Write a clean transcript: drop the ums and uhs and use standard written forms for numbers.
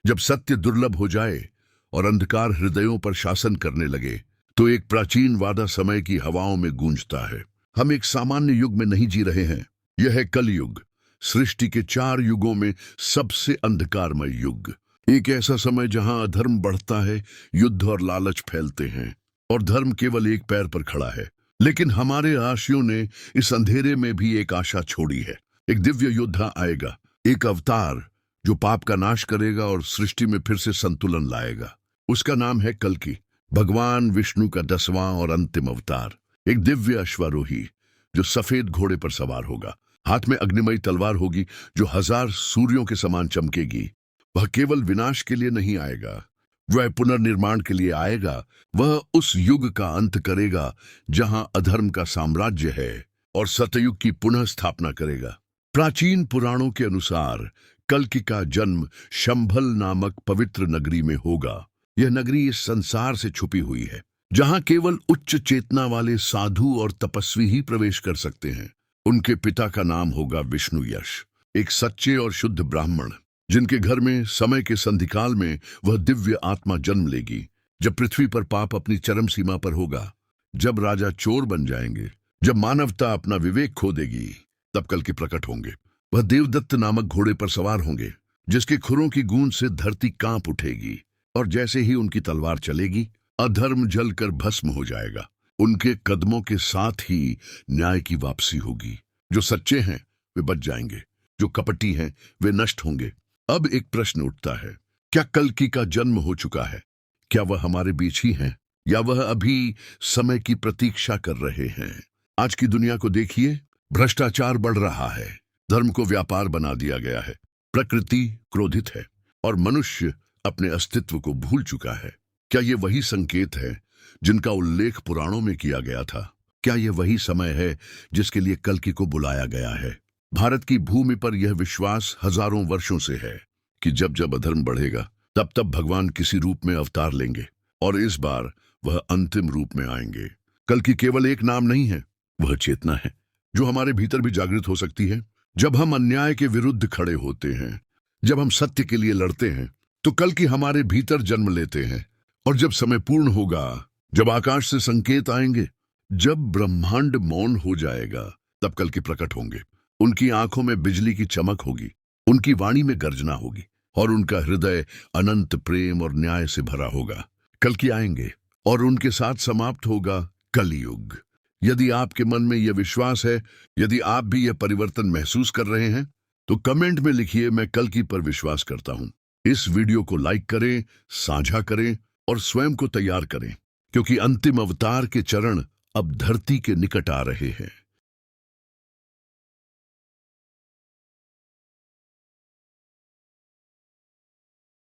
जब सत्य दुर्लभ हो जाए और अंधकार हृदयों पर शासन करने लगे, तो एक प्राचीन वादा समय की हवाओं में गूंजता है। हम एक सामान्य युग में नहीं जी रहे हैं। यह है कलयुग, सृष्टि के 4 युगों में सबसे अंधकारमय युग। एक ऐसा समय जहां अधर्म बढ़ता है, युद्ध और लालच फैलते हैं, और धर्म केवल एक पैर पर खड़ा है। लेकिन हमारे आशियों ने इस अंधेरे में भी एक आशा छोड़ी है। एक दिव्य योद्धा आएगा, एक अवतार जो पाप का नाश करेगा और सृष्टि में फिर से संतुलन लाएगा। उसका नाम है कल्कि, भगवान विष्णु का 10वां और अंतिम अवतार। एक दिव्य अश्वारोही जो सफेद घोड़े पर सवार होगा। हाथ में अग्निमयी तलवार होगी जो 1000 सूर्यों के समान चमकेगी। वह केवल विनाश के लिए नहीं आएगा, वह पुनर्निर्माण के लिए आएगा। वह उस युग का अंत करेगा जहां अधर्म का साम्राज्य है और सतयुग की पुनः स्थापना करेगा। प्राचीन पुराणों के अनुसार कल्कि का जन्म शंभल नामक पवित्र नगरी में होगा। यह नगरी इस संसार से छुपी हुई है, जहां केवल उच्च चेतना वाले साधु और तपस्वी ही प्रवेश कर सकते हैं। उनके पिता का नाम होगा विष्णु यश, एक सच्चे और शुद्ध ब्राह्मण, जिनके घर में समय के संधिकाल में वह दिव्य आत्मा जन्म लेगी। जब पृथ्वी पर पाप अपनी चरम सीमा पर होगा, जब राजा चोर बन जाएंगे, जब मानवता अपना विवेक खो देगी, तब कल्कि प्रकट होंगे। वह देवदत्त नामक घोड़े पर सवार होंगे, जिसके खुरों की गूंज से धरती कांप उठेगी, और जैसे ही उनकी तलवार चलेगी, अधर्म जलकर भस्म हो जाएगा। उनके कदमों के साथ ही न्याय की वापसी होगी। जो सच्चे हैं वे बच जाएंगे, जो कपटी हैं वे नष्ट होंगे। अब एक प्रश्न उठता है, क्या कल्कि का जन्म हो चुका है? क्या वह हमारे बीच ही हैं, या वह अभी समय की प्रतीक्षा कर रहे हैं? आज की दुनिया को देखिए, भ्रष्टाचार बढ़ रहा है, धर्म को व्यापार बना दिया गया है, प्रकृति क्रोधित है, और मनुष्य अपने अस्तित्व को भूल चुका है। क्या ये वही संकेत है जिनका उल्लेख पुराणों में किया गया था? क्या यह वही समय है जिसके लिए कल्कि को बुलाया गया है? भारत की भूमि पर यह विश्वास हजारों वर्षों से है कि जब जब अधर्म बढ़ेगा, तब तब भगवान किसी रूप में अवतार लेंगे, और इस बार वह अंतिम रूप में आएंगे। कल्कि केवल एक नाम नहीं है, वह चेतना है जो हमारे भीतर भी जागृत हो सकती है। जब हम अन्याय के विरुद्ध खड़े होते हैं, जब हम सत्य के लिए लड़ते हैं, तो कल्कि हमारे भीतर जन्म लेते हैं। और जब समय पूर्ण होगा, जब आकाश से संकेत आएंगे, जब ब्रह्मांड मौन हो जाएगा, तब कल्कि प्रकट होंगे। उनकी आंखों में बिजली की चमक होगी, उनकी वाणी में गर्जना होगी, और उनका हृदय अनंत प्रेम और न्याय से भरा होगा। कल्कि आएंगे और उनके साथ समाप्त होगा कलयुग। यदि आपके मन में यह विश्वास है, यदि आप भी यह परिवर्तन महसूस कर रहे हैं, तो कमेंट में लिखिए, मैं कल्कि पर विश्वास करता हूं। इस वीडियो को लाइक करें, साझा करें और स्वयं को तैयार करें, क्योंकि अंतिम अवतार के चरण अब धरती के निकट आ रहे हैं।